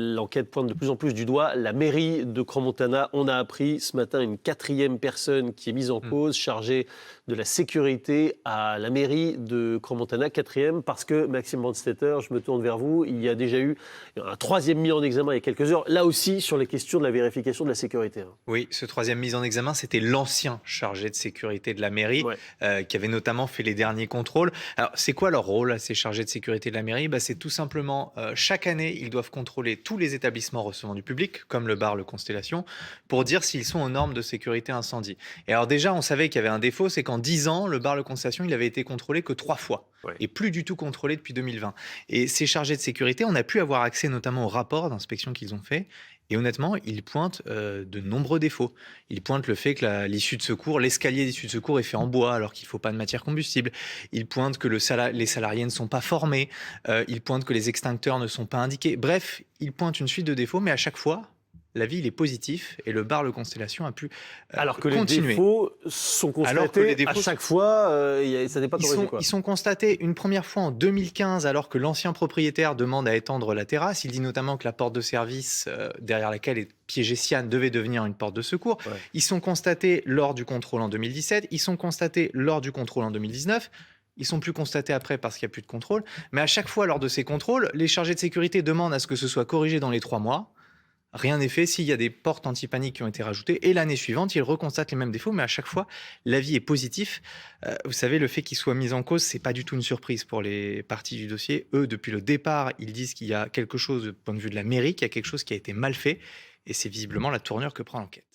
L'enquête pointe de plus en plus du doigt la mairie de Crans-Montana. On a appris ce matin une quatrième personne qui est mise en cause, chargée de la sécurité à la mairie de Crans-Montana. Quatrième parce que, Maxime Brandstetter, je me tourne vers vous, il y a déjà eu un troisième mis en examen il y a quelques heures, là aussi sur les questions de la vérification de la sécurité. Oui, ce troisième mise en examen, c'était l'ancien chargé de sécurité de la mairie, Ouais. qui avait notamment fait les derniers contrôles. Alors, c'est quoi leur rôle, ces chargés de sécurité de la mairie? C'est tout simplement, chaque année, ils doivent contrôler tous les établissements recevant du public, comme le bar, le Constellation, pour dire s'ils sont aux normes de sécurité incendie. Et alors déjà, on savait qu'il y avait un défaut, c'est qu'en 10 ans, le bar, le Constellation, il avait été contrôlé que 3 fois. Ouais. Et plus du tout contrôlé depuis 2020. Et ces chargés de sécurité, on a pu avoir accès notamment au rapport d'inspection qu'ils ont fait. Et honnêtement, ils pointent de nombreux défauts. Ils pointent le fait que l'issue de secours, l'escalier d'issue de secours est fait en bois alors qu'il ne faut pas de matière combustible. Ils pointent que les salariés ne sont pas formés. Ils pointent que les extincteurs ne sont pas indiqués. Bref, ils pointent une suite de défauts, mais à chaque fois, l'avis il est positif et le bar Le Constellation a pu Alors que les continuer. défauts sont Alors que les constatés à défauts chaque fois, ça n'est pas autorisé. ils sont constatés une première fois en 2015, alors que l'ancien propriétaire demande à étendre la terrasse. Il dit notamment que la porte de service derrière laquelle est piégé Siane devait devenir une porte de secours. Ouais. Ils sont constatés lors du contrôle en 2017, ils sont constatés lors du contrôle en 2019. Ils sont plus constatés après parce qu'il n'y a plus de contrôle. Mais à chaque fois, lors de ces contrôles, les chargés de sécurité demandent à ce que ce soit corrigé dans les 3 mois. Rien n'est fait s'il y a des portes anti-panique qui ont été rajoutées. Et l'année suivante, ils reconstatent les mêmes défauts, mais à chaque fois, l'avis est positif. Vous savez, le fait qu'ils soient mis en cause, c'est pas du tout une surprise pour les parties du dossier. Eux, depuis le départ, ils disent qu'il y a quelque chose, du point de vue de la mairie, qu'il y a quelque chose qui a été mal fait. Et c'est visiblement la tournure que prend l'enquête.